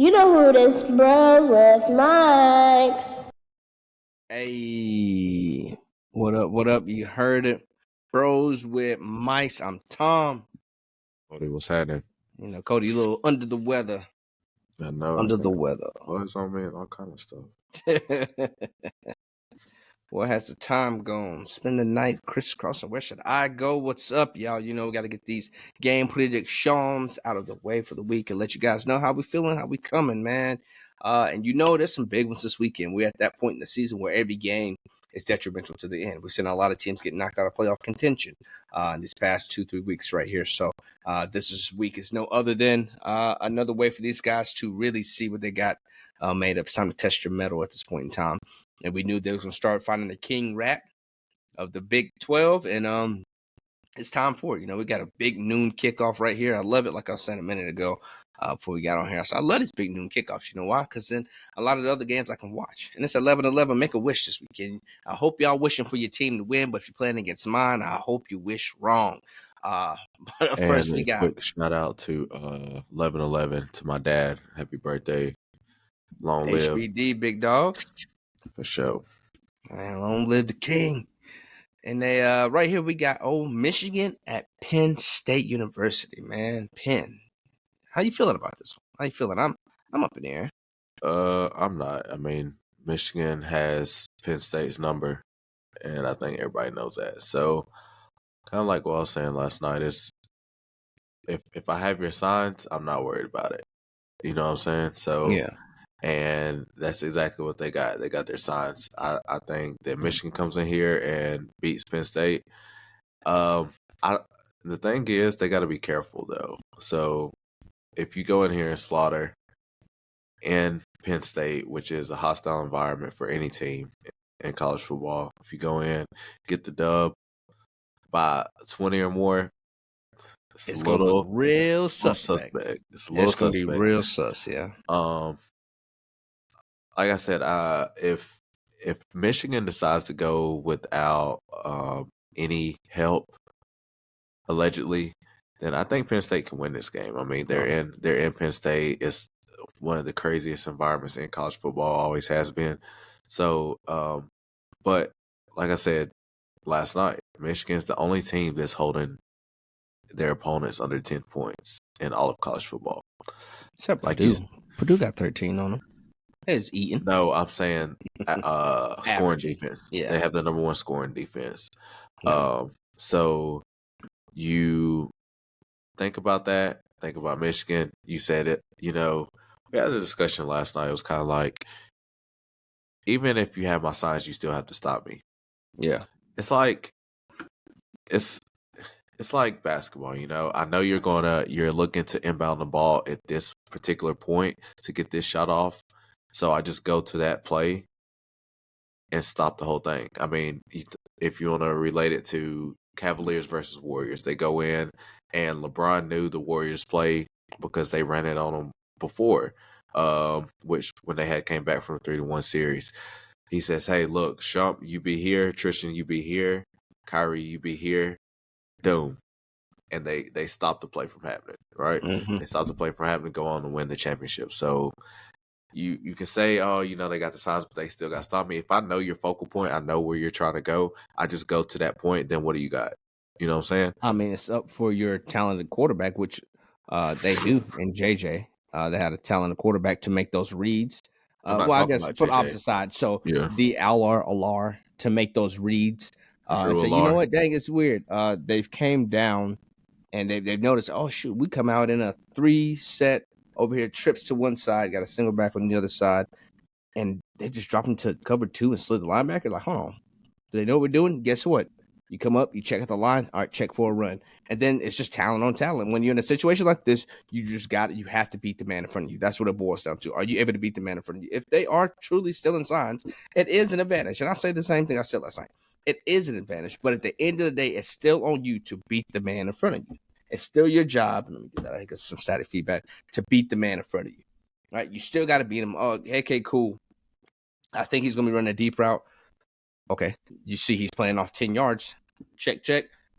You know who this bros with mics. Hey, what up? What up? You heard it. Bros with mice. I'm Tom. Cody, what's happening? You know, Cody, you a little under the weather. I know. Under I the got weather. buzz on me and all kind of stuff. Where has the time gone? Spend the night crisscrossing. Where should I go? What's up, y'all? You know, we got to get these game predictions out of the way for the week and let you guys know how we feeling, how we coming, man. And you know, there's some big ones this weekend. We're at that point in the season where every game is detrimental to the end. We've seen a lot of teams get knocked out of playoff contention in these past 2-3 weeks right here. So this week is no other than another way for these guys to really see what they got made up. It's time to test your mettle at this point in time. And we knew they was gonna start finding the king rat of the Big 12, and it's time for it. You know, we got a big noon kickoff right here. I love it, like I was saying a minute ago before we got on here. So I love these big noon kickoffs. You know why? Because then a lot of the other games I can watch. And it's 11-11. Make a wish this weekend. I hope y'all wishing for your team to win, but if you're playing against mine, I hope you wish wrong. But first And we a got quick shout out to 1111 to my dad. Happy birthday. Long live. HBD, big dog. For sure. Man, long live the king. And they right here we got old Michigan at Penn State University, man. Penn. How you feeling about this one? How you feeling? I'm up in the air. I'm not. I mean, Michigan has Penn State's number, and I think everybody knows that. So, kind of like what I was saying last night is, if I have your signs, I'm not worried about it. You know what I'm saying? So, Yeah. and that's exactly what they got. They got their signs. I think that Michigan comes in here and beats Penn State. I the thing is they got to be careful though. So if you go in here and slaughter in Penn State, which is a hostile environment for any team in college football, if you go in, get the dub by 20 or more, It's gonna look real suspect. It's a little It's gonna suspect. be real sus, yeah. Like I said, if Michigan decides to go without any help, allegedly, then I think Penn State can win this game. I mean, they're in Penn State. It's one of the craziest environments in college football, always has been. So, but like I said last night, Michigan's the only team that's holding their opponents under 10 points in all of college football. Except like Purdue. Purdue got 13 on them. It's eating. No, I'm saying scoring defense. Yeah. They have the number one scoring defense. Yeah. So you think about that. Think about Michigan. You said it. You know, we had a discussion last night. It was kind of like, even if you have my signs, you still have to stop me. Yeah. It's like it's like basketball. You know, I know you're looking to inbound the ball at this particular point to get this shot off. So I just go to that play and stop the whole thing. I mean, if you want to relate it to Cavaliers versus Warriors, they go in and LeBron knew the Warriors play because they ran it on them before, which when they had came back from the 3-1 series. He says, hey, look, Shump, you be here. Tristan, you be here. Kyrie, you be here. Boom. And they stopped the play from happening, right? Mm-hmm. They stopped the play from happening, go on to win the championship. So you can say, oh, you know, they got the signs, but they still got to stop me. If I know your focal point, I know where you're trying to go, I just go to that point, then what do you got? You know what I'm saying? I mean, it's up for your talented quarterback, which they do in JJ. They had a talented quarterback to make those reads. Well, I guess for the opposite side. So the Alar to make those reads. So you know what? Dang, it's weird. They've came down and they've noticed, oh, shoot, we come out in a 3-set over here, trips to one side, got a single back on the other side. And they just dropped him to cover 2 and slid the linebacker. Like, hold on. Do they know what we're doing? Guess what? You come up, you check out the line. All right, check for a run. And then it's just talent on talent. When you're in a situation like this, you just got it. You have to beat the man in front of you. That's what it boils down to. Are you able to beat the man in front of you? If they are truly stealing signs, it is an advantage. And I say the same thing I said last night. It is an advantage. But at the end of the day, it's still on you to beat the man in front of you. It's still your job. Let me get that. I get some static feedback to beat the man in front of you. Right? You still got to beat him. Oh, okay, cool. I think he's going to be running a deep route. Okay. You see he's playing off 10 yards. Check.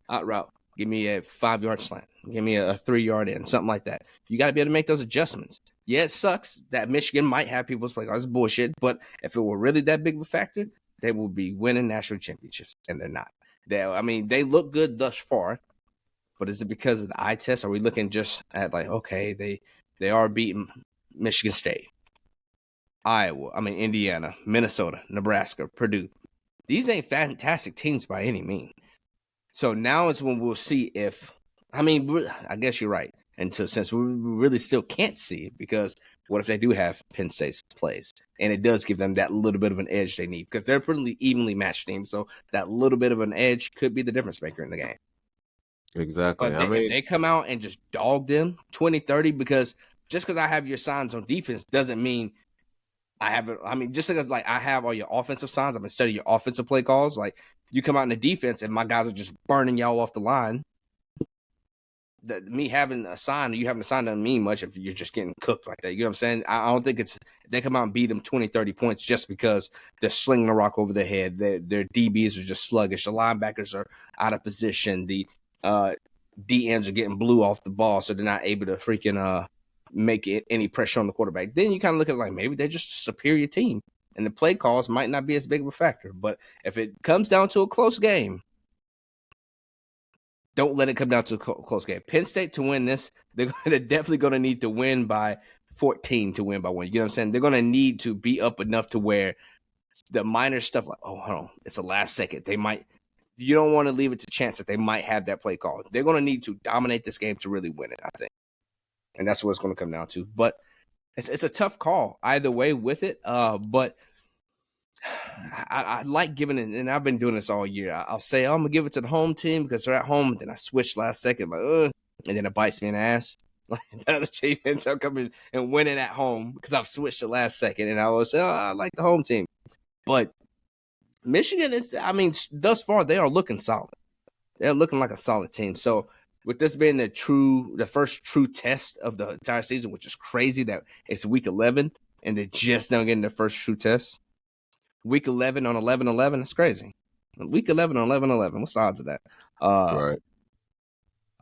Out route. Give me a 5-yard slant. Give me a 3-yard in, something like that. You got to be able to make those adjustments. Yeah, it sucks that Michigan might have people's like, oh, it's bullshit. But if it were really that big of a factor, they will be winning national championships, and they're not. They look good thus far, but is it because of the eye test? Are we looking just at like, okay, they are beating Michigan State, Iowa, Indiana, Minnesota, Nebraska, Purdue. These ain't fantastic teams by any means. So now is when we'll see if, I guess you're right. And so since we really still can't see it, because what if they do have Penn State's plays? And it does give them that little bit of an edge they need, because they're a pretty evenly matched team. So that little bit of an edge could be the difference maker in the game. Exactly. But if they come out and just dog them 20-30, because just because I have your signs on defense doesn't mean I have it. Just because like I have all your offensive signs, I've been studying your offensive play calls. Like you come out in the defense and my guys are just burning y'all off the line. Me having a sign, you having a sign doesn't mean much if you're just getting cooked like that. You know what I'm saying? I don't think they come out and beat them 20-30 points just because they're slinging the rock over their head. Their DBs are just sluggish. The linebackers are out of position. The DNs are getting blue off the ball, so they're not able to freaking make any pressure on the quarterback. Then you kind of look at it like maybe they're just a superior team, and the play calls might not be as big of a factor. But if it comes down to a close game, don't let it come down to a close game. Penn State to win this, they're definitely going to need to win by 14 to win by 1. You know what I'm saying? They're going to need to be up enough to where the minor stuff like, oh, hold on, it's the last second. You don't want to leave it to chance that they might have that play call. They're going to need to dominate this game to really win it, I think. And that's what it's going to come down to. But it's a tough call either way with it. But I like giving it, and I've been doing this all year. I'll say, I'm going to give it to the home team because they're at home. Then I switch last second, and then it bites me in the ass. Like the other team ends up coming and winning at home because I've switched the last second. And I will say, I like the home team. But Michigan is, thus far, they are looking solid. They're looking like a solid team. So with this being the first true test of the entire season, which is crazy that it's week 11 and they're just now getting their first true test. Week 11 on 11-11, that's crazy. Week 11 on 11-11, what's the odds of that? Right.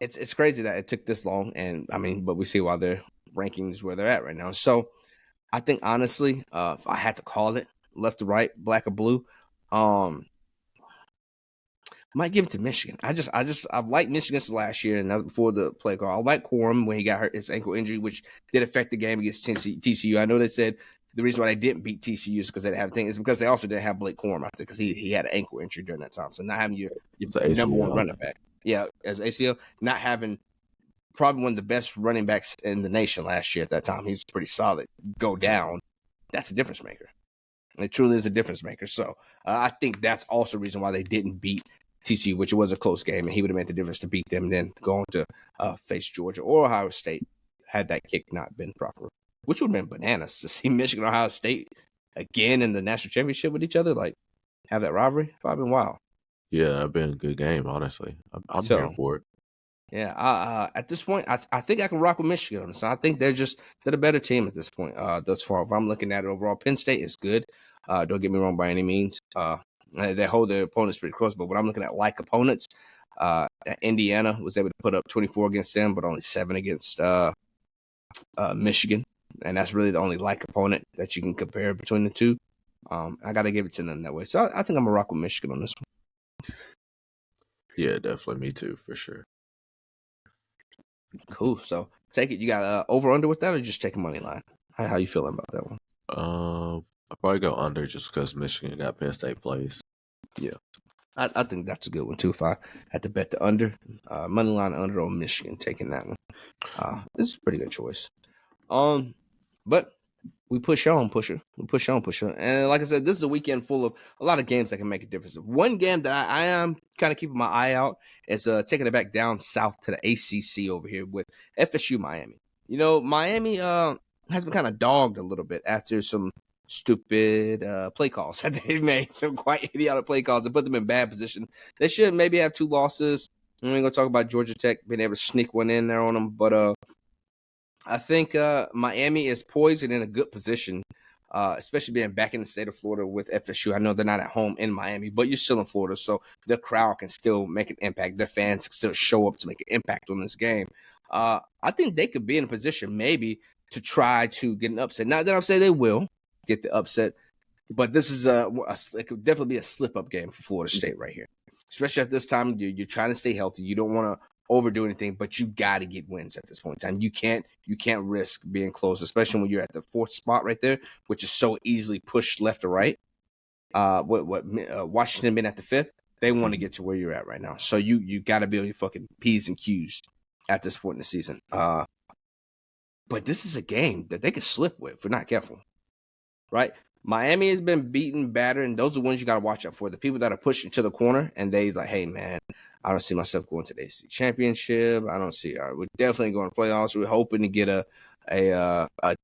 It's crazy that it took this long, and but we see why their rankings where they're at right now. So I think honestly, if I had to call it left to right, black or blue, I might give it to Michigan. I've liked Michigan since last year, and that was before the play call. I like Corum when he got hurt, his ankle injury, which did affect the game against TCU. I know they said the reason why they didn't beat TCU is because they didn't have a thing. Is because they also didn't have Blake Corum out there because he had an ankle injury during that time. So not having your number one running back, as ACL, not having probably one of the best running backs in the nation last year at that time. He's pretty solid. Go down, that's a difference maker. It truly is a difference maker. So I think that's also the reason why they didn't beat TCU, which was a close game, and he would have made the difference to beat them and then go on to face Georgia or Ohio State had that kick not been proper, which would have been bananas to see Michigan and Ohio State again in the national championship with each other, like have that rivalry. Probably been wild. Yeah, it's been a good game, honestly. I'm here for it. Yeah, at this point, I think I can rock with Michigan on this. I think they're the better team at this point thus far. If I'm looking at it overall, Penn State is good. Don't get me wrong by any means. They hold their opponents pretty close, but when I'm looking at like opponents, Indiana was able to put up 24 against them, but only 7 against Michigan. And that's really the only like opponent that you can compare between the two. I got to give it to them that way. So I think I'm going to rock with Michigan on this one. Yeah, definitely. Me too, for sure. Cool. So take it. You got over under with that, or just take a money line? How you feeling about that one? I'll probably go under just because Michigan got Penn State plays. Yeah, I think that's a good one too. If I had to bet the under, money line under on Michigan, taking that one. It's a pretty good choice. But we push on, pusher. And like I said, this is a weekend full of a lot of games that can make a difference. One game that I am kind of keeping my eye out is taking it back down south to the ACC over here with FSU Miami. You know, Miami has been kind of dogged a little bit after some stupid play calls that they made, some quite idiotic play calls that put them in bad position. They should maybe have 2 losses. I'm going to talk about Georgia Tech being able to sneak one in there on them, but I think Miami is poised and in a good position, especially being back in the state of Florida with FSU. I know they're not at home in Miami, but you're still in Florida, so the crowd can still make an impact. Their fans can still show up to make an impact on this game. I think they could be in a position maybe to try to get an upset. Not that I'm saying they will get the upset, but this is it could definitely be a slip-up game for Florida State right here. Especially at this time, you're trying to stay healthy. You don't want to overdo anything, but you got to get wins at this point in time. You can't risk being close, especially when you're at the 4th spot right there, which is so easily pushed left or right. Washington been at the 5th. They want to get to where you're at right now. So you got to be on your fucking P's and Q's at this point in the season. But this is a game that they could slip with if we're not careful, right? Miami has been beaten, battered, and those are the ones you got to watch out for. The people that are pushing to the corner, and they like, hey, man, I don't see myself going to the ACC championship. I don't see. We're definitely going to playoffs. We're hoping to get a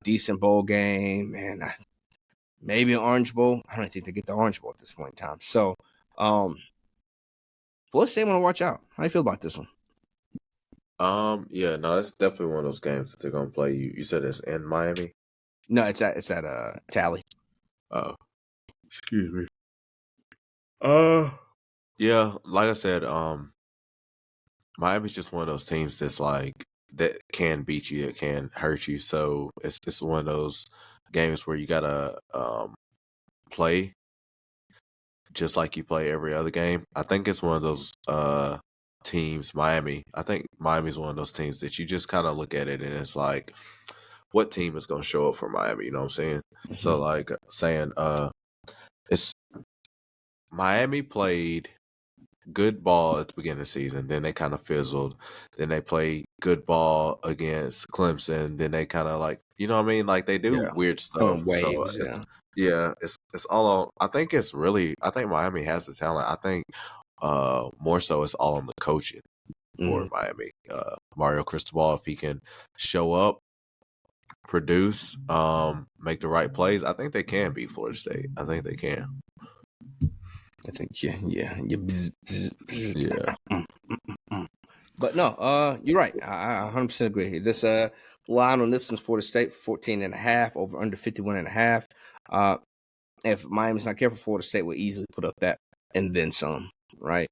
decent bowl game, and maybe an Orange Bowl. I don't think they get the Orange Bowl at this point in time. So, Florida State want to watch out. How do you feel about this one? Yeah, no, it's definitely one of those games that they're gonna play. You said it's in Miami? No, it's at Tally. Oh, excuse me. Yeah, like I said, Miami's just one of those teams that's like that can beat you, that can hurt you. So it's one of those games where you gotta play just like you play every other game. I think it's one of those teams, Miami. I think Miami's one of those teams that you just kind of look at it and it's like, what team is going to show up for Miami? You know what I'm saying? Mm-hmm. So like saying, it's Miami played good ball at the beginning of the season, then they kind of fizzled. Then they play good ball against Clemson, then they kind of like, you know what I mean? Like they do weird stuff. Waves, it's all on. I think Miami has the talent. I think more so it's all on the coaching for Miami. Mario Cristobal, if he can show up, produce, make the right plays, I think they can beat Florida State. I think they can. I think yeah. But no, you're right. I 100% agree. This line on this one's Florida State 14.5 over under 51.5. If Miami's not careful, Florida State will easily put up that and then some. Right?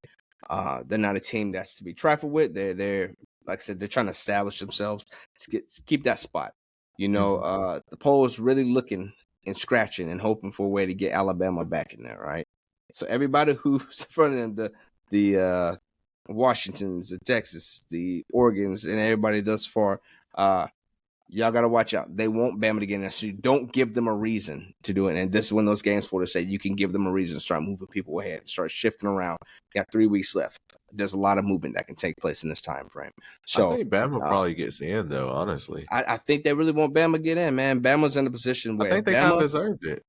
They're not a team that's to be trifled with. They're like I said, they're trying to establish themselves to keep that spot. You know, the poll is really looking and scratching and hoping for a way to get Alabama back in there, right? So everybody who's in front of them, the Washingtons, the Texas, the Oregons, and everybody thus far, y'all got to watch out. They won't Bama to get in there, so you don't give them a reason to do it. And this is one of those games for to say you can give them a reason to start moving people ahead, start shifting around. You got 3 weeks left. There's a lot of movement that can take place in this time frame. So I think Bama probably gets in, though, honestly. I think they really want Bama to get in, man. Bama's in a position where I think they kind of deserved it.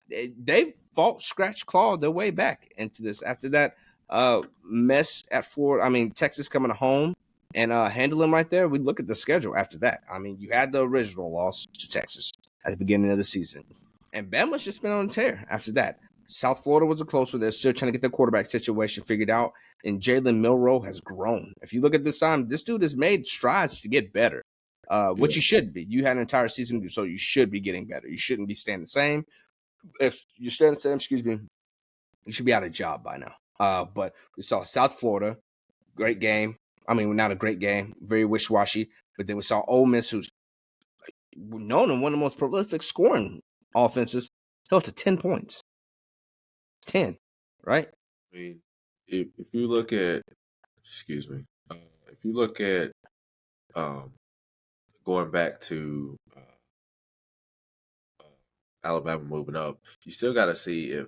They fought, scratch, clawed their way back into this. After that mess at Florida, I mean, Texas coming home and handling right there, we look at the schedule after that. I mean, you had the original loss to Texas at the beginning of the season. And Bama's just been on a tear after that. South Florida was a close one. They're still trying to get their quarterback situation figured out. And Jalen Milroe has grown. If you look at this time, this dude has made strides to get better, which you should be. You had an entire season, so you should be getting better. You shouldn't be staying the same. If you stay the same, you should be out of job by now. But we saw South Florida, great game. I mean, not a great game, very wishy-washy. But then we saw Ole Miss, who's known in one of the most prolific scoring offenses, held to 10 points. 10, right? I mean, if you look at, going back to Alabama moving up, you still got to see if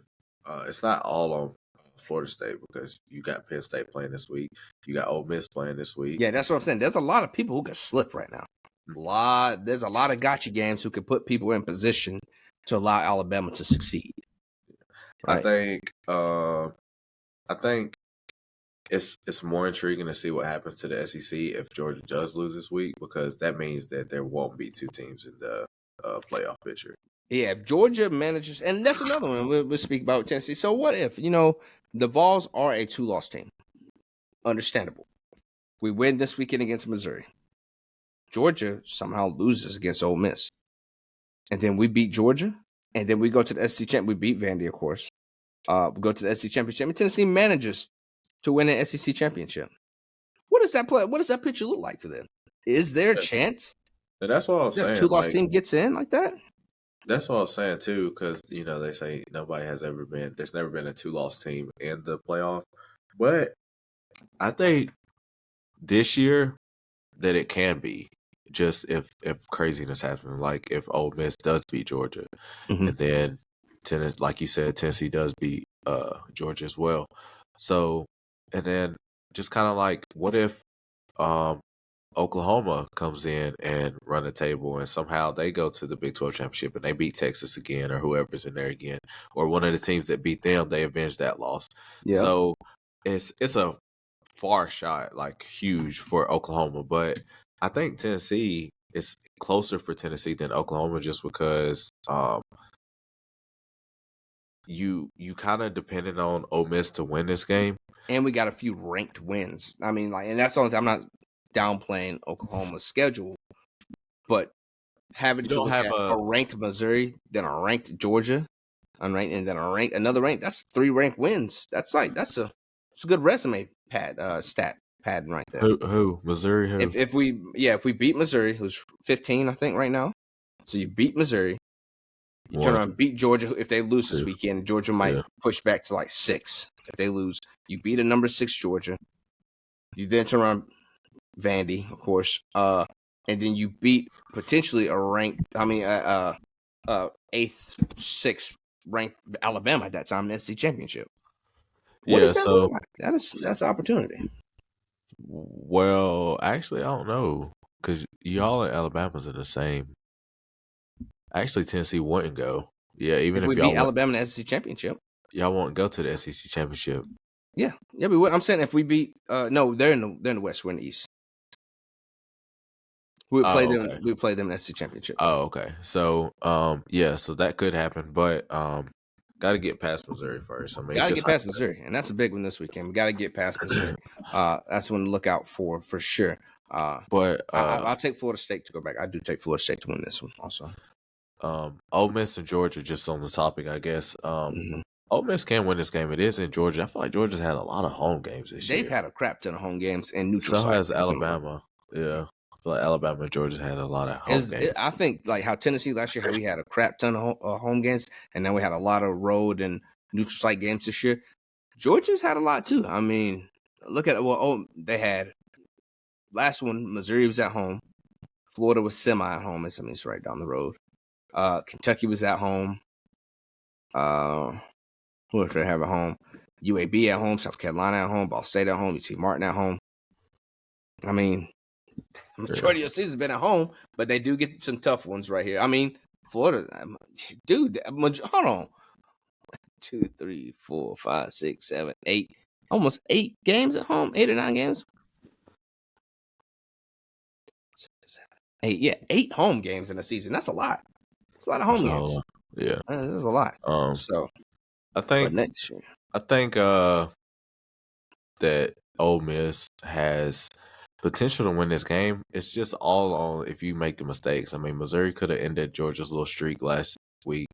it's not all on Florida State because you got Penn State playing this week. You got Ole Miss playing this week. Yeah, that's what I'm saying. There's a lot of people who could slip right now. There's a lot of gotcha games who could put people in position to allow Alabama to succeed. Right? I think it's more intriguing to see what happens to the SEC if Georgia does lose this week because that means that there won't be two teams in the playoff picture. Yeah, if Georgia manages, and that's another one we'll speak about with Tennessee. So what if, the Vols are a 2-loss team? Understandable. We win this weekend against Missouri. Georgia somehow loses against Ole Miss. And then we beat Georgia. And then we go to the SEC Championship. We beat Vandy, of course. We go to the SEC Championship. And Tennessee manages to win an SEC Championship. What does that picture look like for them? Is there a chance And that's what I was saying. 2-loss team gets in like that. That's what I was saying too, because they say there's never been a 2-loss team in the playoff, but I think this year that it can be, just if craziness happens, like if Ole Miss does beat Georgia, and then Tennessee, like you said, Tennessee does beat Georgia as well. So, and then just kind of like, what if Oklahoma comes in and run the table, and somehow they go to the Big 12 championship and they beat Texas again, or whoever's in there again, or one of the teams that beat them, they avenge that loss. Yeah. So it's a far shot, like huge for Oklahoma, but I think Tennessee is closer for Tennessee than Oklahoma, just because you kind of depended on Ole Miss to win this game, and we got a few ranked wins. I mean, like, and that's the only thing. I'm not downplaying Oklahoma's schedule, but having to look at a ranked Missouri, then a ranked Georgia, unranked, and then another ranked. That's 3 ranked wins. That's a good resume stat pattern right there. Who Missouri? Who? If we beat Missouri, who's 15, I think, right now. So you beat Missouri. You turn around and beat Georgia. If they lose this weekend, Georgia might push back to like 6. If they lose, you beat a number 6 Georgia. You then turn around Vandy, of course, and then you beat potentially a ranked, 8th, 6th ranked Alabama at that time in the SEC championship. So that's an opportunity. Well, actually, I don't know, because y'all and Alabama's in the same. Actually, Tennessee wouldn't go. Yeah, even if we beat Alabama in the SEC championship, y'all won't go to the SEC championship. Yeah, we would. I'm saying if we beat, no, they're in the West, we're in the East. We would play them. Okay. We would play them in the SEC championship. Oh, okay. So, so that could happen, but got to get past Missouri first. I mean, got to get past Missouri, and that's a big one this weekend. We got to get past Missouri. That's one to look out for sure. But I'll take Florida State to go back. I do take Florida State to win this one also. Ole Miss and Georgia, just on the topic, I guess. Ole Miss can win this game. It is in Georgia. I feel like Georgia's had a lot of home games this year. They've had a crap ton of home games and neutral. So has Alabama. Yeah. I feel like Alabama and Georgia had a lot of home games. I think like how Tennessee last year, how we had a crap ton of home games, and then we had a lot of road and neutral site games this year. Georgia's had a lot too. I mean, look at it. They had last one. Missouri was at home. Florida was semi at home. It's right down the road. Kentucky was at home. Who else did they have at home? UAB at home. South Carolina at home. Ball State at home. UT Martin at home. I mean, majority of the season's been at home, but they do get some tough ones right here. I mean, Florida, dude, hold on. 1, 2, 3, 4, 5, 6, 7, 8. Almost 8 games at home. 8 or 9 games. 8, yeah, 8 home games in a season. That's a lot. It's a lot of home games. Yeah, that's a lot. So I think next year, that Ole Miss has potential to win this game. It's just all on if you make the mistakes. I mean, Missouri could have ended Georgia's little streak last week,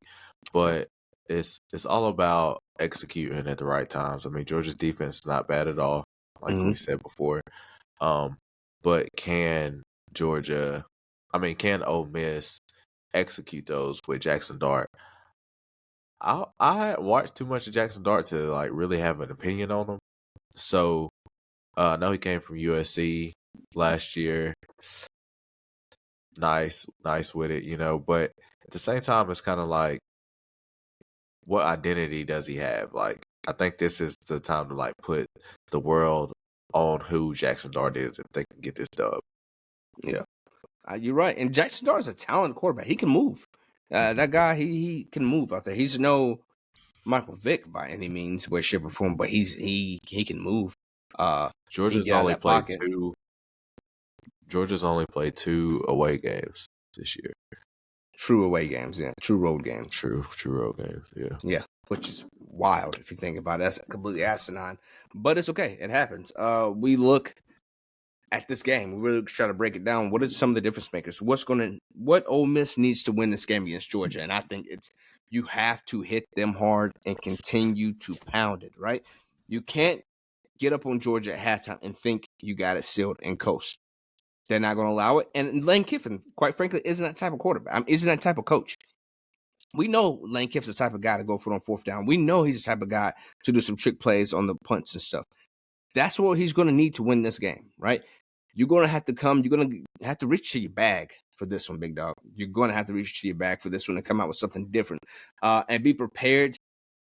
but it's all about executing at the right times. I mean, Georgia's defense is not bad at all, like we said before. But can Ole Miss execute those with Jackson Dart? I watched too much of Jackson Dart to like really have an opinion on him. So I know he came from USC last year. Nice with it, but at the same time, it's kind of like, what identity does he have? Like, I think this is the time to like put the world on who Jackson Dart is if they can get this dub. Yeah, you're right. And Jackson Dart is a talented quarterback. He can move. That guy, he can move out there. He's no Michael Vick by any means, way, shape, or form, but he can move. Georgia's only played 2 away games this year. True away games, yeah. True road games. True road games, yeah. Yeah, which is wild if you think about it. That's completely asinine, but it's okay. It happens. We look at this game. We really try to break it down. What are some of the difference makers? What Ole Miss needs to win this game against Georgia? And I think you have to hit them hard and continue to pound it, right? You can't get up on Georgia at halftime and think you got it sealed and coast. They're not going to allow it. And Lane Kiffin, quite frankly, isn't that type of quarterback. Isn't that type of coach. We know Lane Kiffin's the type of guy to go for it on fourth down. We know he's the type of guy to do some trick plays on the punts and stuff. That's what he's going to need to win this game, right? You're going to have to come. You're going to have to reach to your bag for this one, big dog. You're going to have to reach to your bag for this one and come out with something different. And be prepared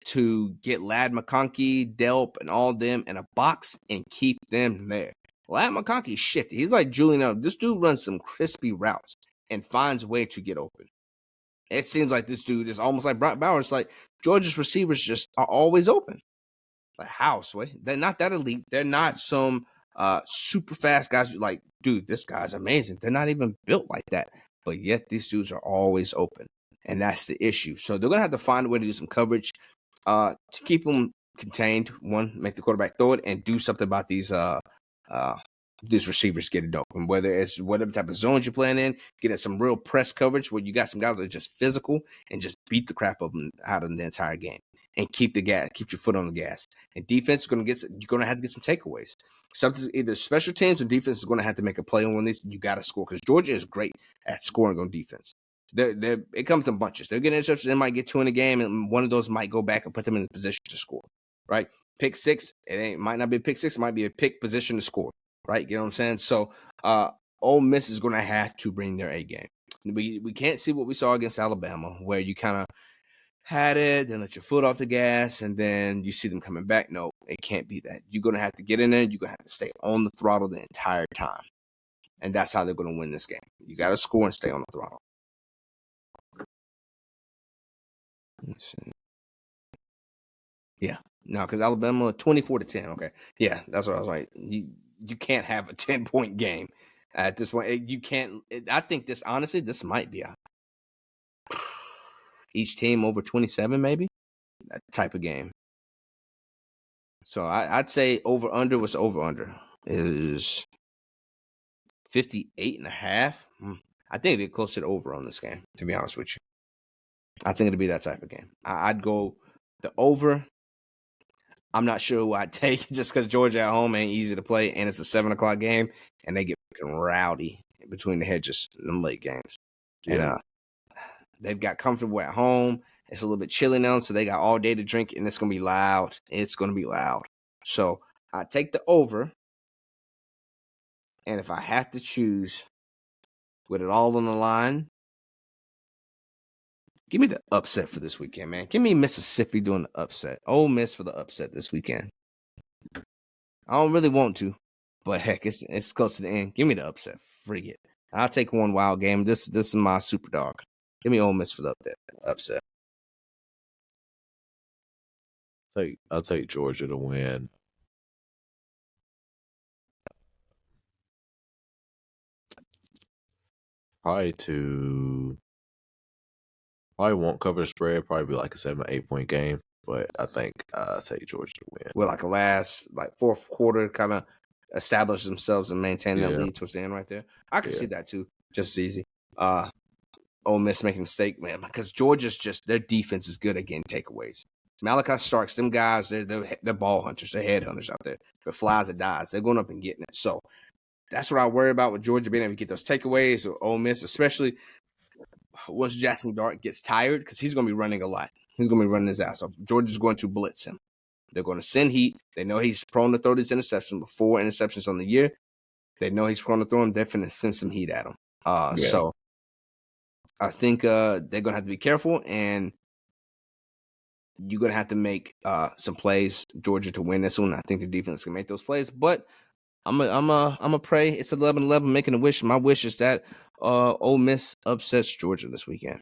to get Ladd McConkey, Delp, and all of them in a box and keep them there. Ladd McConkey's shifty. He's like Julian. This dude runs some crispy routes and finds a way to get open. It seems like this dude is almost like Brock Bowers. It's like Georgia's receivers just are always open. Like how, Sway? They're not that elite. They're not some super fast guys. Like, dude, this guy's amazing. They're not even built like that. But yet these dudes are always open. And that's the issue. So they're going to have to find a way to do some coverage to keep them contained. One, make the quarterback throw it, and do something about these receivers getting open. Whether it's whatever type of zones you're playing in, get at some real press coverage where you got some guys that are just physical and just beat the crap of them out of the entire game. And keep your foot on the gas. And defense is going to you're going to have to get some takeaways. Something either special teams or defense is going to have to make a play on one of these. You got to score because Georgia is great at scoring on defense. It comes in bunches. They're getting interceptions. They might get 2 in a game, and one of those might go back and put them in a position to score. Right? Pick six. Might not be a pick six. It might be a pick position to score. Right? You know what I'm saying? So, Ole Miss is going to have to bring their A game. We can't see what we saw against Alabama, where you kind of had it, then let your foot off the gas, and then you see them coming back. No, it can't be that. You're going to have to get in there. You're going to have to stay on the throttle the entire time. And that's how they're going to win this game. You got to score and stay on the throttle. Let's see. Yeah. No, because Alabama 24-10. Okay. Yeah, that's what I was like. You can't have a 10-point game at this point. You can't. I think this might be each team over 27, maybe that type of game. So I'd say over/under. What's over/under is 58.5. I think they're close to the over on this game, to be honest with you. I think it'll be that type of game. I'd go the over. I'm not sure who I'd take just because Georgia at home ain't easy to play, and it's a 7:00 game, and they get rowdy between the hedges in them late games. Yeah. And they've got comfortable at home. It's a little bit chilly now, so they got all day to drink, and it's going to be loud. It's going to be loud. So I take the over, and if I have to choose with it all on the line, give me the upset for this weekend, man. Give me Mississippi doing the upset. Ole Miss for the upset this weekend. I don't really want to, but heck, it's close to the end. Give me the upset. Frig it. I'll take one wild game. This is my super dog. Give me Ole Miss for the upset. I'll take Georgia to win. Probably won't cover the spread. Probably be like a 7 or 8 point game. But I think I'll take Georgia to win. Well, like a last fourth quarter kind of establish themselves and maintain that lead towards the end right there. I can see that too. Just as easy. Ole Miss making a mistake, man, because Georgia's their defense is good at getting takeaways. Malachi Starks, them guys, they're ball hunters, they're headhunters out there. If it flies, it dies. They're going up and getting it. So that's what I worry about with Georgia being able to get those takeaways, or Ole Miss, especially once Jackson Dart gets tired, because he's going to be running a lot. He's going to be running his ass off. Georgia's going to blitz him. They're going to send heat. They know he's prone to throw these interceptions. 4 interceptions on the year. They know he's prone to throw them. They're going to send some heat at him. So I think they're going to have to be careful, and you're going to have to make some plays, Georgia, to win this one. I think the defense can make those plays, but I'm a pray. It's 11-11, making a wish. My wish is that Ole Miss upsets Georgia this weekend.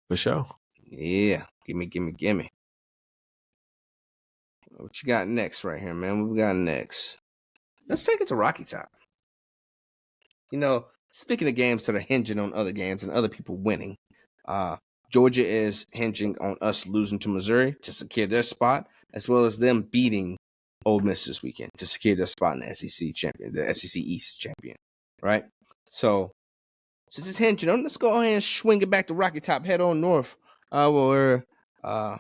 For sure. Yeah, give me. What you got next right here, man? What we got next? Let's take it to Rocky Top. You know, speaking of games that are hinging on other games and other people winning, Georgia is hinging on us losing to Missouri to secure their spot, as well as them beating Ole Miss this weekend to secure their spot in the SEC champion, the SEC East champion, right? So, since it's hinging on, let's go ahead and swing it back to Rocky Top, head on north, where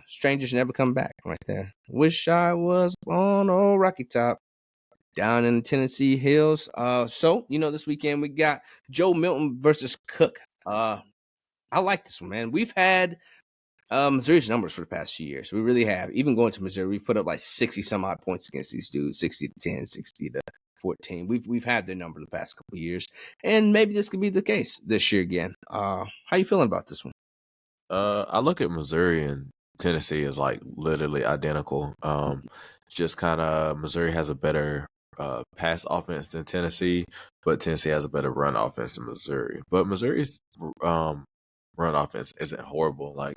strangers never come back right there. Wish I was on old Rocky Top. down in the Tennessee Hills. So this weekend we got Joe Milton versus Cook. I like this one, man. We've had Missouri's numbers for the past few years. We really have. Even going to Missouri, we've put up like 60 some odd points against these dudes, 60 to 10, 60 to 14. We've had their number the past couple of years, and maybe this could be the case this year again. How you feeling about this one? I look at Missouri and Tennessee as like literally identical. Just kind of Missouri has a better pass offense than Tennessee, but Tennessee has a better run offense than Missouri. But Missouri's run offense isn't horrible. Like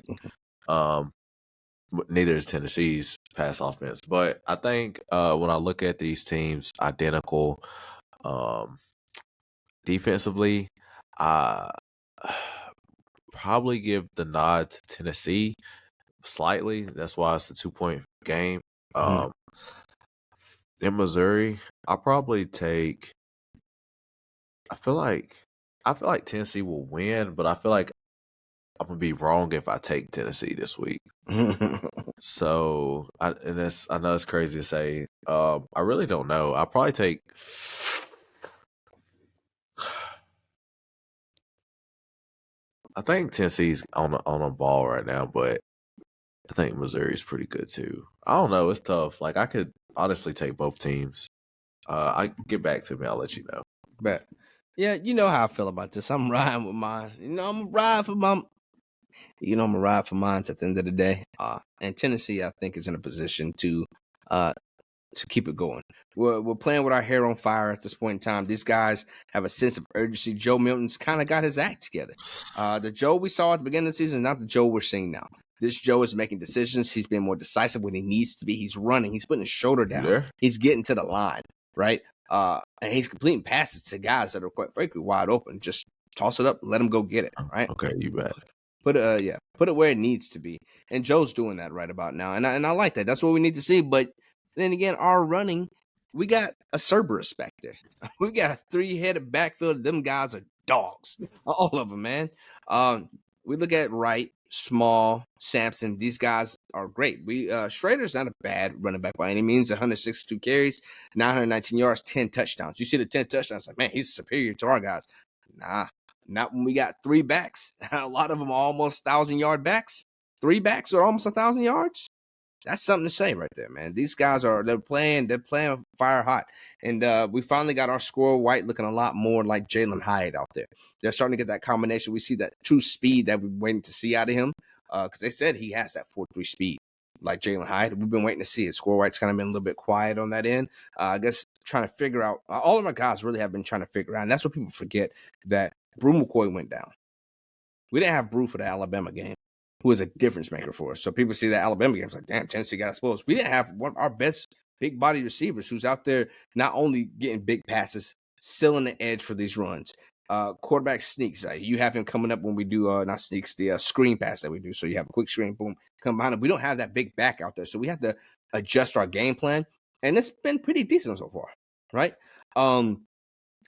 neither is Tennessee's pass offense. But I think when I look at these teams identical defensively, I probably give the nod to Tennessee slightly. That's why it's a 2-point game. In Missouri, I'll probably take. I feel like Tennessee will win, but I feel like I'm gonna be wrong if I take Tennessee this week. So I know it's crazy to say. I really don't know. I'll probably take. I think Tennessee's on a ball right now, but I think Missouri's pretty good too. I don't know. It's tough. Like I could honestly take both teams. I get back to me. I'll let you know. Bet. Yeah, you know how I feel about this. I'm riding with mine. I'm gonna ride for my. I'm gonna ride for mine at the end of the day. And Tennessee, I think, is in a position to keep it going. We're playing with our hair on fire at this point in time. These guys have a sense of urgency. Joe Milton's kind of got his act together. The Joe we saw at the beginning of the season is not the Joe we're seeing now. This Joe is making decisions. He's being more decisive when he needs to be. He's running. He's putting his shoulder down. Yeah. He's getting to the line, right? And he's completing passes to guys that are quite frankly wide open. Just toss it up, let him go get it, right? Okay, you bet. Put it where it needs to be. And Joe's doing that right about now. And I like that. That's what we need to see. But then again, our running, we got a Cerberus back there. We got a 3-headed backfield. Them guys are dogs. All of them, man. We look at Wright, Small, Sampson. These guys are great. Schrader's not a bad running back by any means. 162 carries, 919 yards, 10 touchdowns. You see the 10 touchdowns, like, man, he's superior to our guys. Nah, not when we got 3 backs. A lot of them are almost 1,000-yard backs. 3 backs are almost 1,000 yards. That's something to say right there, man. These guys they're playing fire hot. And we finally got our scorer White looking a lot more like Jalen Hyatt out there. They're starting to get that combination. We see that true speed that we've been waiting to see out of him. Because they said he has that 4.3 speed like Jalen Hyatt. We've been waiting to see it. Scorer White's kind of been a little bit quiet on that end. I guess trying to figure out, all of our guys really have been trying to figure out. And that's what people forget, that Brew McCoy went down. We didn't have Brew for the Alabama game, who is a difference maker for us. So people see that Alabama game, it's like, damn, Tennessee got exposed. We didn't have one of our best big body receivers who's out there not only getting big passes, sealing the edge for these runs. Quarterback sneaks. You have him coming up when we do, not sneaks, the screen pass that we do. So you have a quick screen, boom, come behind him. We don't have that big back out there. So we have to adjust our game plan. And it's been pretty decent so far, right?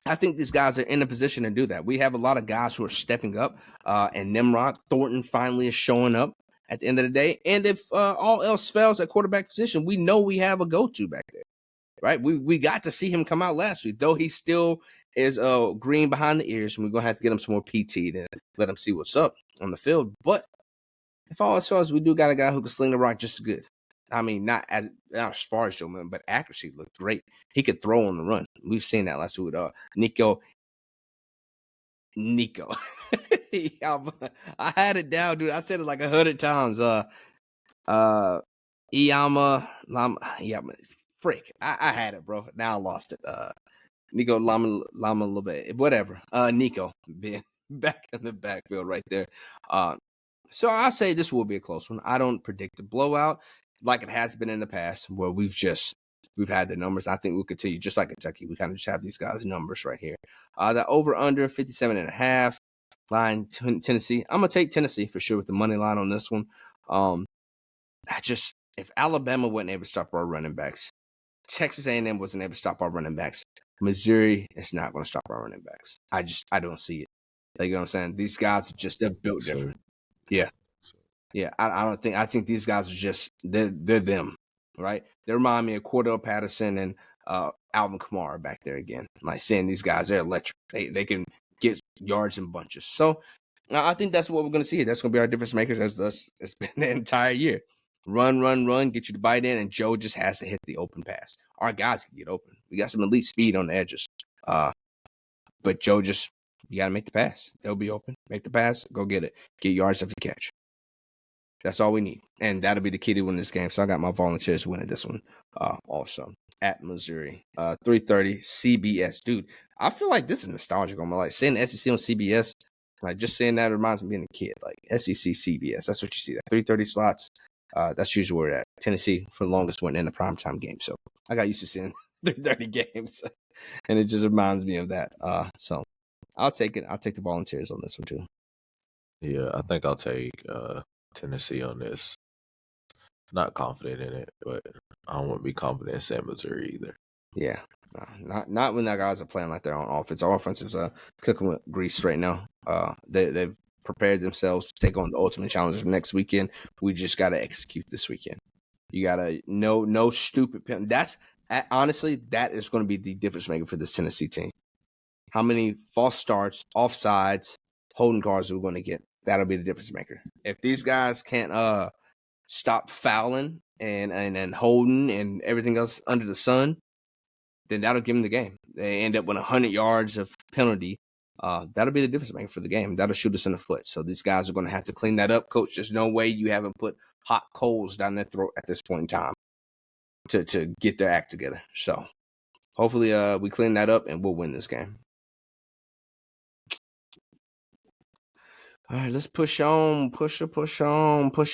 I think these guys are in a position to do that. We have a lot of guys who are stepping up, and Nimrod Thornton finally is showing up at the end of the day. And if all else fails at quarterback position, we know we have a go-to back there, right? We got to see him come out last week, though he still is green behind the ears, and we're going to have to get him some more PT to let him see what's up on the field. But if all else fails, we do got a guy who can sling the rock just as good. I mean, not as far as Joe Milton, but accuracy looked great. He could throw on the run. We've seen that last week with Nico. I had it down, dude. I said it like 100 times. Iyama, frick. I had it, bro. Now I lost it. Nico Lama a little bit. Whatever. Nico being back in the backfield right there. So I say this will be a close one. I don't predict a blowout like it has been in the past, where we've had the numbers. I think we'll continue just like Kentucky. We kind of just have these guys' numbers right here. The over/under 57.5 line Tennessee. I'm gonna take Tennessee for sure with the money line on this one. If Alabama wasn't able to stop our running backs, Texas A&M wasn't able to stop our running backs, Missouri is not going to stop our running backs. I don't see it. Like, you know what I'm saying? These guys are they're built different. Yeah. Yeah, I think these guys are they're them, right? They remind me of Cordell Patterson and Alvin Kamara back there again. Like seeing these guys, they're electric. They can get yards in bunches. So I think that's what we're going to see. That's going to be our difference maker. It's been the entire year. Run, get you to bite in, and Joe just has to hit the open pass. Our guys can get open. We got some elite speed on the edges. But Joe you got to make the pass. They'll be open. Make the pass. Go get it. Get yards after the catch. That's all we need. And that'll be the key to win this game. So I got my Volunteers winning this one also at Missouri. 3:30 CBS. Dude, I feel like this is nostalgic on my life. Seeing the SEC on CBS, like just saying that reminds me of being a kid. Like SEC, CBS. That's what you see. That 3:30 slots. That's usually where we're at. Tennessee for the longest went in the primetime game. So I got used to seeing 3:30 games. And it just reminds me of that. So I'll take it. I'll take the Volunteers on this one too. Yeah, I think I'll take Tennessee on this. Not confident in it, but I don't want to be confident in Sam Missouri either. Yeah, not when that guys are playing like they're on offense. Our offense is cooking with grease right now. They've prepared themselves to take on the ultimate challenge next weekend. We just got to execute this weekend. You got to no stupid penalty. That's honestly that is going to be the difference maker for this Tennessee team. How many false starts, offsides, holding calls are we going to get? That'll be the difference maker. If these guys can't stop fouling and holding and everything else under the sun, then that'll give them the game. They end up with 100 yards of penalty. That'll be the difference maker for the game. That'll shoot us in the foot. So these guys are going to have to clean that up, Coach. There's no way you haven't put hot coals down their throat at this point in time to get their act together. So hopefully we clean that up and we'll win this game. All right, let's push on. Pusher.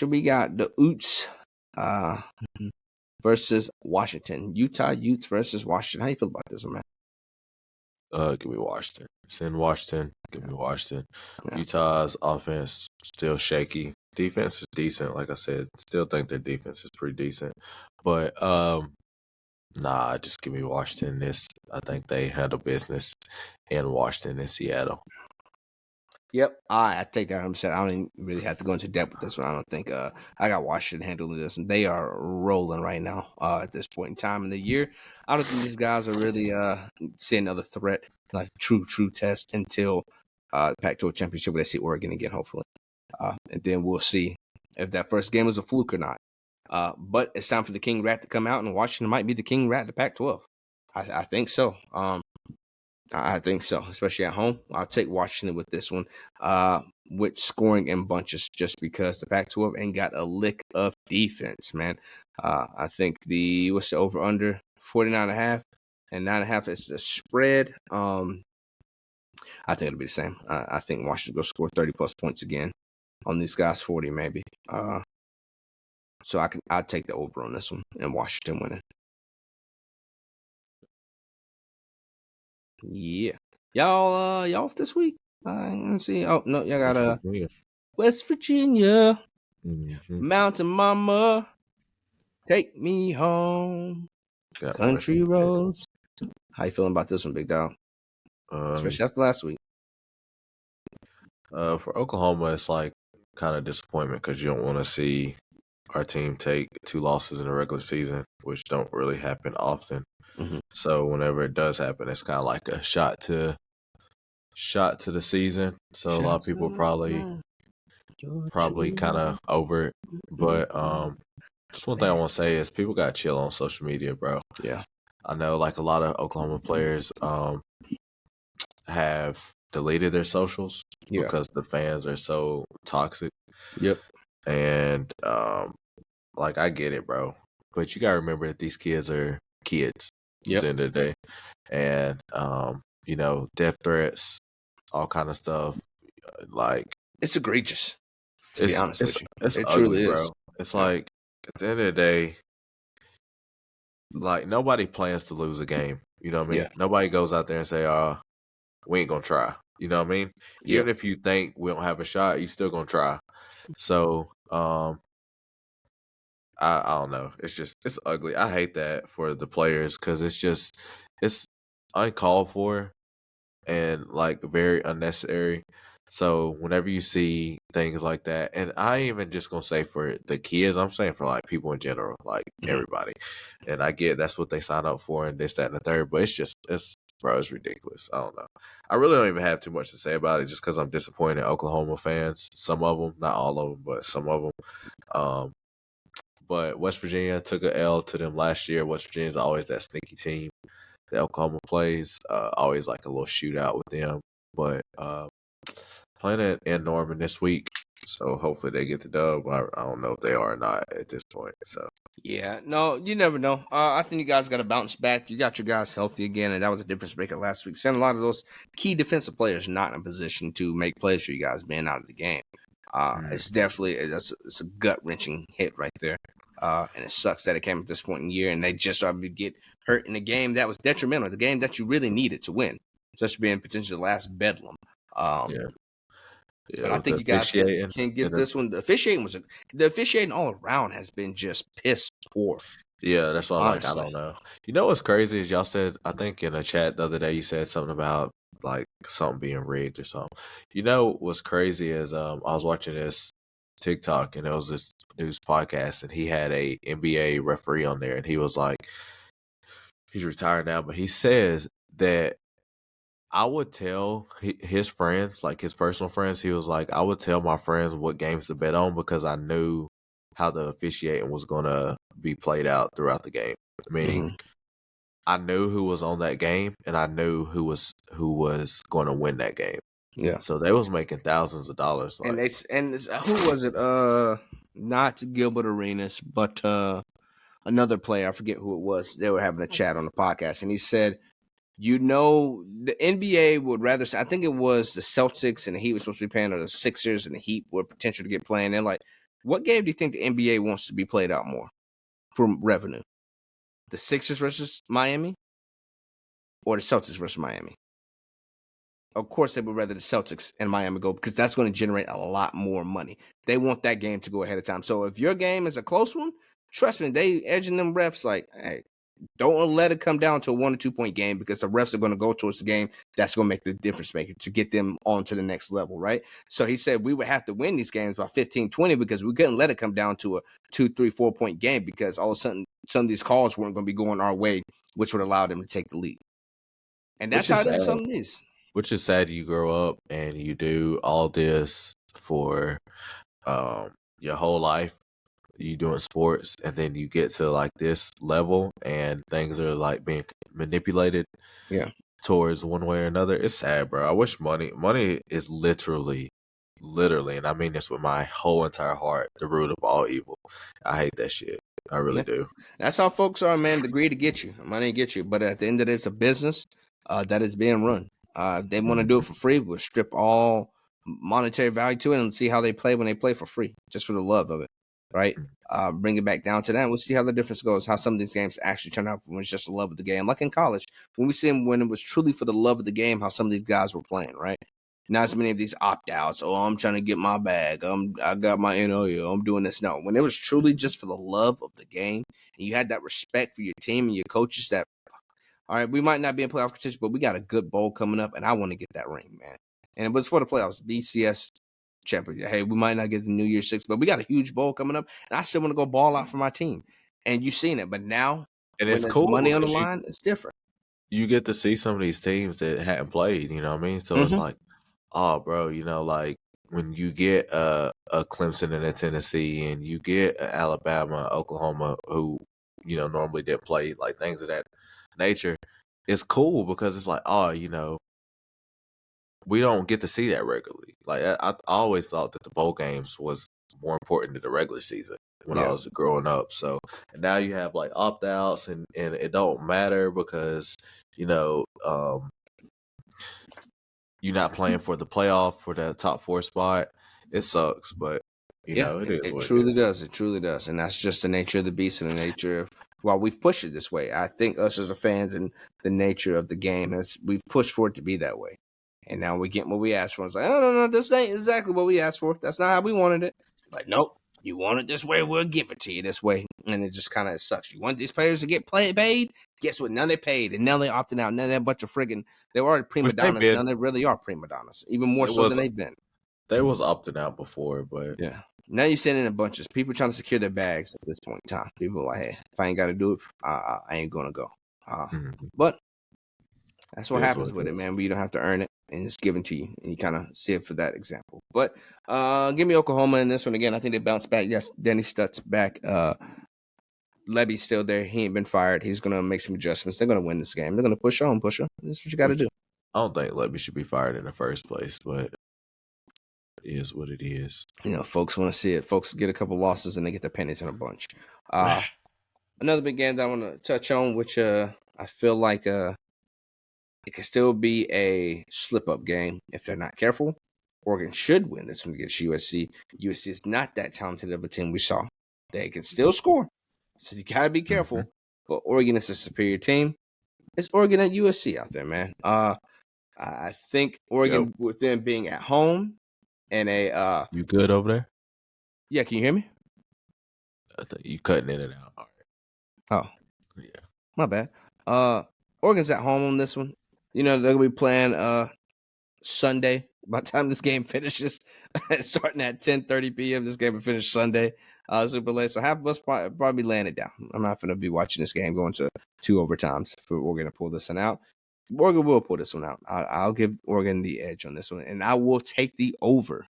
We got the Utes versus Washington. Utah Utes versus Washington. How you feel about this one, man? Give me Washington. Send Washington. Give me Washington. Yeah. Utah's offense still shaky. Defense is decent. Like I said, still think their defense is pretty decent. But just give me Washington. I think they handle business in Washington and Seattle. Yep, I take that 100%. I don't even really have to go into depth with this one. I don't think I got Washington handling this, and they are rolling right now at this point in time in the year. I don't think these guys are really seeing another threat, like true test until the Pac-12 championship where they see Oregon again, hopefully, and then we'll see if that first game was a fluke or not. But it's time for the King Rat to come out, and Washington might be the King Rat to Pac-12. I think so. I think so, especially at home. I'll take Washington with this one, with scoring in bunches, just because the Pac-12 ain't got a lick of defense, man. I think what's the over/under 49.5 and 9.5 is the spread. I think it'll be the same. I think Washington will score 30+ points again on these guys, 40 maybe. So I'll take the over on this one and Washington winning. Yeah. Y'all off this week? Let's see. Oh, no, y'all got West Virginia. Mm-hmm. Mountain Mama. Take me home. Country roads. How you feeling about this one, big dog? Especially after last week. For Oklahoma, it's like kind of disappointment because you don't want to see our team take 2 losses in the regular season, which don't really happen often. Mm-hmm. So whenever it does happen, it's kind of like a shot to the season. So a lot of people probably kind of over it. But just one thing I want to say is people got to chill on social media, bro. Yeah. I know like a lot of Oklahoma players have deleted their socials because the fans are so toxic. Yep. And like I get it, bro. But you got to remember that these kids are kids. At the end of the day, and death threats, all kind of stuff. Like it's egregious. To be honest with you, it's ugly, truly bro. It's like at the end of the day, like nobody plans to lose a game. You know what I mean? Yeah. Nobody goes out there and say, we ain't gonna try." You know what I mean? Even if you think we don't have a shot, you still gonna try. So, I don't know. It's ugly. I hate that for the players because it's uncalled for and like very unnecessary. So whenever you see things like that, and I ain't even just gonna say for the kids, I'm saying for like people in general, like everybody. And I get that's what they sign up for and this, that, and the third. But it's ridiculous. I don't know. I really don't even have too much to say about it just because I'm disappointed in Oklahoma fans. Some of them, not all of them, but some of them. But West Virginia took a L to them last year. West Virginia's always that sneaky team that Oklahoma plays. Always like a little shootout with them. But playing it in Norman this week, so hopefully they get the dub. I don't know if they are or not at this point. So yeah, no, you never know. I think you guys got to bounce back. You got your guys healthy again, and that was a difference maker last week. Sent a lot of those key defensive players not in a position to make plays for you guys being out of the game. It's definitely it's a gut wrenching hit right there, and it sucks that it came at this point in the year, and they just started to get hurt in a game that was detrimental, the game that you really needed to win, just being potentially the last bedlam. But I think you guys can get this one. The officiating all around has been just piss poor. Yeah, that's all. Like, I don't know. You know what's crazy is y'all said, I think in a chat the other day, you said something about like something being rigged or something. You know what's crazy is I was watching this TikTok and it was this news podcast and he had a NBA referee on there and he was like, he's retired now, but he says that I would tell his friends, like his personal friends, he was like, I would tell my friends what games to bet on because I knew how the officiating was going to be played out throughout the game. Meaning, I knew who was on that game and I knew who was going to win that game. Yeah. So they was making thousands of dollars. Like, and who was it? Not Gilbert Arenas, but another player. I forget who it was. They were having a chat on the podcast, and he said, the NBA would rather. I think it was the Celtics and the Heat were supposed to be playing, or the Sixers and the Heat were potential to get playing. They're like, what game do you think the NBA wants to be played out more for revenue? The Sixers versus Miami, or the Celtics versus Miami? Of course, they would rather the Celtics and Miami go because that's going to generate a lot more money. They want that game to go ahead of time. So if your game is a close one, trust me, they edging them refs like, hey, don't let it come down to a 1 or 2 point game because the refs are going to go towards the game that's going to make the difference maker to get them on to the next level, right? So he said we would have to win these games by 15, 20 because we couldn't let it come down to a 2, 3, 4 point game because all of a sudden some of these calls weren't going to be going our way, which would allow them to take the lead. And that's how it is some of these. Which is sad. You grow up and you do all this for your whole life. You doing sports, and then you get to like this level, and things are like being manipulated. Yeah, towards one way or another. It's sad, bro. I wish money is literally, and I mean this with my whole entire heart, the root of all evil. I hate that shit. I really do. That's how folks are, man. The greed to get you, money to get you. But at the end of it, it's a business that is being run. They want to do it for free. We'll strip all monetary value to it and see how they play when they play for free, just for the love of it, right? Bring it back down to that. And we'll see how the difference goes, how some of these games actually turn out when it's just the love of the game. Like in college, when we see them when it was truly for the love of the game, how some of these guys were playing, right? Not as many of these opt-outs. Oh, I'm trying to get my bag. I got my NIL. I'm doing this. No, when it was truly just for the love of the game, and you had that respect for your team and your coaches that, all right, we might not be in playoff competition, but we got a good bowl coming up, and I want to get that ring, man. And it was for the playoffs, BCS champion. Hey, we might not get the New Year's Six, but we got a huge bowl coming up, and I still want to go ball out for my team. And you've seen it, but now, and it's cool. Money on the line, it's different. You get to see some of these teams that hadn't played, you know what I mean? So it's like, oh, bro, you know, like when you get a Clemson and a Tennessee, and you get a Alabama, Oklahoma, who, you know, normally didn't play, like things of that nature, it's cool because it's like, oh, you know, we don't get to see that regularly. Like I always thought that the bowl games was more important than the regular season when I was growing up. So and now you have like opt-outs and it don't matter because, you know, you're not playing for the playoff for that top 4 spot. It sucks, but you know, it truly does. It truly does. And that's just the nature of the beast and the nature of we've pushed it this way. I think us as fans and the nature of the game we've pushed for it to be that way. And now we get what we asked for. It's like, no, this ain't exactly what we asked for. That's not how we wanted it. Like, nope, you want it this way, we'll give it to you this way. And it just kind of sucks. You want these players to get paid? Guess what? Now they paid, and now they opting out. Now they're a bunch of friggin', they were already prima donnas. Now they really are prima donnas, even more so than they've been. They was opting out before, but yeah. Now you're sending in bunches. People trying to secure their bags at this point in time. People are like, hey, if I ain't got to do it, I ain't gonna go. But that's what happens with it, man. But you don't have to earn it, and it's given to you, and you kind of see it for that example. But give me Oklahoma in this one again. I think they bounced back. Yes, Denny Stutz back. Levy's still there. He ain't been fired. He's gonna make some adjustments. They're gonna win this game. They're gonna push on. That's what you got to do. I don't think Levy should be fired in the first place, but it is what it is. Folks want to see it. Folks get a couple losses and they get their pennies in a bunch. Another big game that I want to touch on, which I feel like it could still be a slip-up game if they're not careful. Oregon should win this one against USC. USC is not that talented of a team we saw. They can still score, so you got to be careful. Mm-hmm. But Oregon is a superior team. It's Oregon at USC out there, man. I think Oregon, with them being at home and a you good over there? Yeah, can you hear me? I think you cutting in and out. All right. Oh, yeah, my bad. Oregon's at home on this one. They're gonna be playing Sunday. By the time this game finishes, starting at 10:30 p.m., this game will finish Sunday, super late. So half of us probably laying it down. I'm not going to be watching this game going to 2 overtimes for Oregon to pull this one out. Oregon will pull this one out. I'll give Oregon the edge on this one, and I will take the over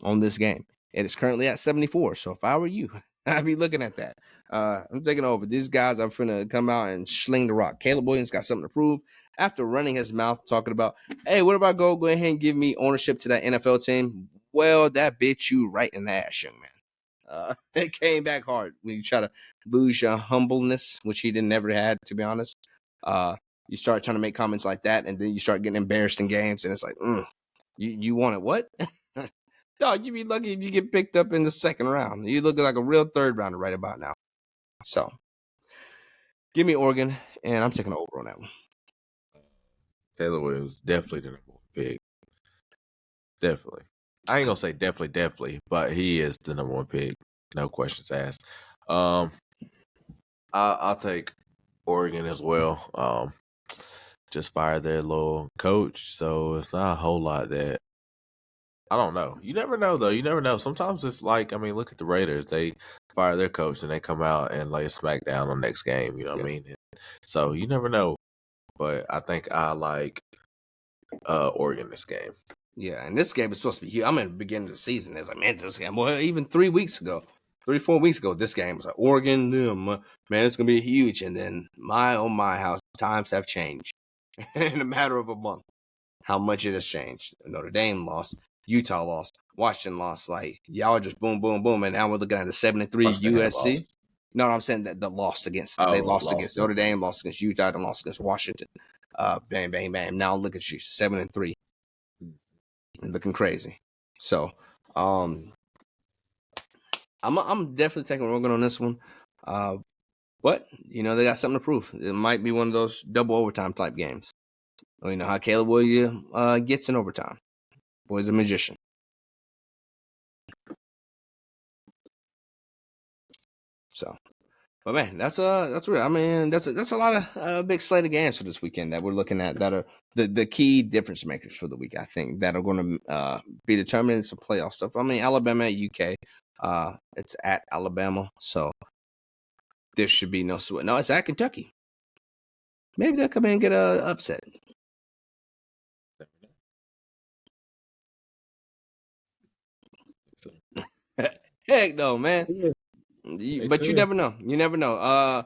on this game. It is currently at 74. So if I were you, I'd be looking at that. I'm taking over. These guys are going to come out and sling the rock. Caleb Williams got something to prove. After running his mouth talking about, hey, what if I go ahead and give me ownership to that NFL team? Well, that bit you right in the ass, young man. It came back hard when you try to lose your humbleness, which he never had, to be honest. You start trying to make comments like that, and then you start getting embarrassed in games, and it's like, you wanted what? Dog, you'd be lucky if you get picked up in the second round. You look like a real third rounder right about now. So, give me Oregon, and I'm taking over on that one. Caleb Williams definitely the number one pick. Definitely. I ain't gonna say definitely, but he is the number one pick. No questions asked. I'll take Oregon as well. Just fired their little coach, so it's not a whole lot that I don't know. You never know, though. You never know. Sometimes it's like, look at the Raiders. They fire their coach and they come out and lay a smackdown on the next game. You know what I mean? So you never know. But I think I like Oregon this game. Yeah, and this game is supposed to be huge. I'm in the beginning of the season. It's like, man, this game. Well, even 3 weeks ago, 3-4 weeks ago, this game was like Oregon. Man, it's gonna be huge. And then my how times have changed in a matter of a month. How much it has changed. Notre Dame lost. Utah lost. Washington lost. Like, y'all just boom, boom, boom. And now we're looking at the 7-3 USC. No, I'm saying that the lost against they lost against Notre Dame, lost against Utah, and lost against Washington. Bang, bang, bang. Now look at you, 7-3. Looking crazy. So I'm definitely taking Oregon on this one. But they got something to prove. It might be one of those double overtime type games. You know how Caleb Williams gets in overtime. Boy's a magician. So, but man, that's real. That's a lot of big slate of games for this weekend that we're looking at that are the key difference makers for the week. I think that are going to be determined in some playoff stuff. Alabama at UK. It's at Alabama, so there should be no sweat. No, it's at Kentucky. Maybe they'll come in and get a upset. Heck no, man. But you never know. You never know.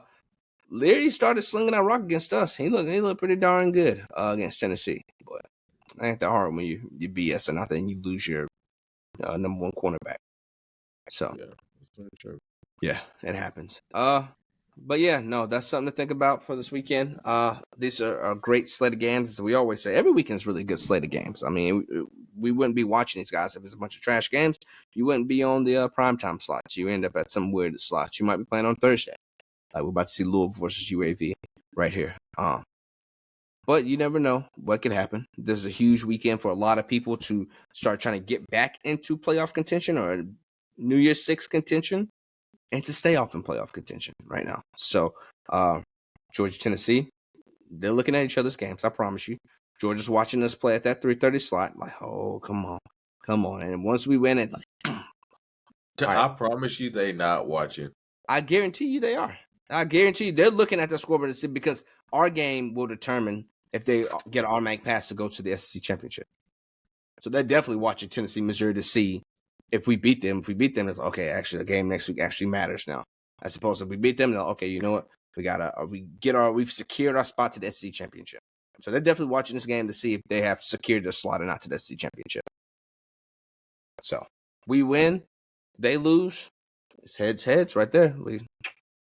Leary started slinging that rock against us. He looked pretty darn good against Tennessee. But it ain't that hard when you BS or nothing and you lose your number one cornerback. So yeah, that's very true. Yeah, it happens. But yeah, no, that's something to think about for this weekend. These are a great slate of games. As we always say, every weekend's really good slate of games. We wouldn't be watching these guys if it's a bunch of trash games. You wouldn't be on the primetime slots. You end up at some weird slots. You might be playing on Thursday. Like we're about to see Louisville versus UAV right here. But you never know what could happen. There's a huge weekend for a lot of people to start trying to get back into playoff contention or New Year's Six contention. And to stay off in playoff contention right now. So, Georgia, Tennessee, they're looking at each other's games. I promise you. Georgia's watching us play at that 3:30 slot. Like, oh, come on. Come on, and once we win it, I promise you, they not watching. I guarantee you they are. I guarantee you they're looking at the scoreboard to see, because our game will determine if they get an automatic pass to go to the SEC championship. So they're definitely watching Tennessee, Missouri to see if we beat them. If we beat them, it's okay. Actually, the game next week actually matters now. I suppose if we beat them, okay, you know what? We've secured our spot to the SEC championship. So they're definitely watching this game to see if they have secured their slot or not to the SEC championship. So we win, they lose. It's heads right there. We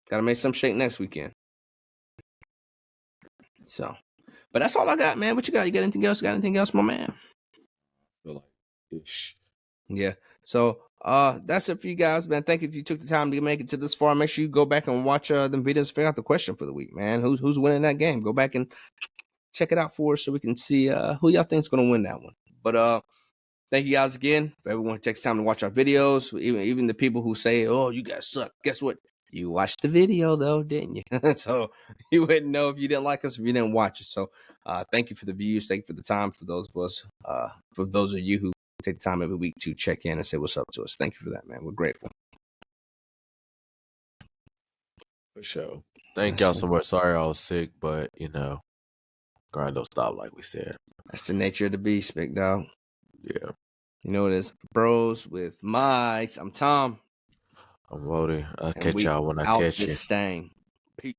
gotta make some shake next weekend. So, but that's all I got, man. What you got? You got anything else? Got anything else, my man? Yeah. So that's it for you guys, man. Thank you if you took the time to make it to this far. Make sure you go back and watch them videos, figure out the question for the week, man. Who's winning that game? Go back and check it out for us so we can see who y'all think is gonna win that one. But thank you guys again for everyone who takes time to watch our videos. Even the people who say, "Oh, you guys suck." Guess what? You watched the video though, didn't you? So you wouldn't know if you didn't like us if you didn't watch it. So thank you for the views. Thank you for the time for those of us, for those of you who take the time every week to check in and say what's up to us. Thank you for that, man. We're grateful. For sure. Thank y'all so much. Sorry I was sick, but grind don't stop, like we said. That's the nature of the beast, big dog. Yeah. You know it is. Bros with mics. I'm Tom. I'm Wody. I'll catch y'all when I catch you. Stang. Peace.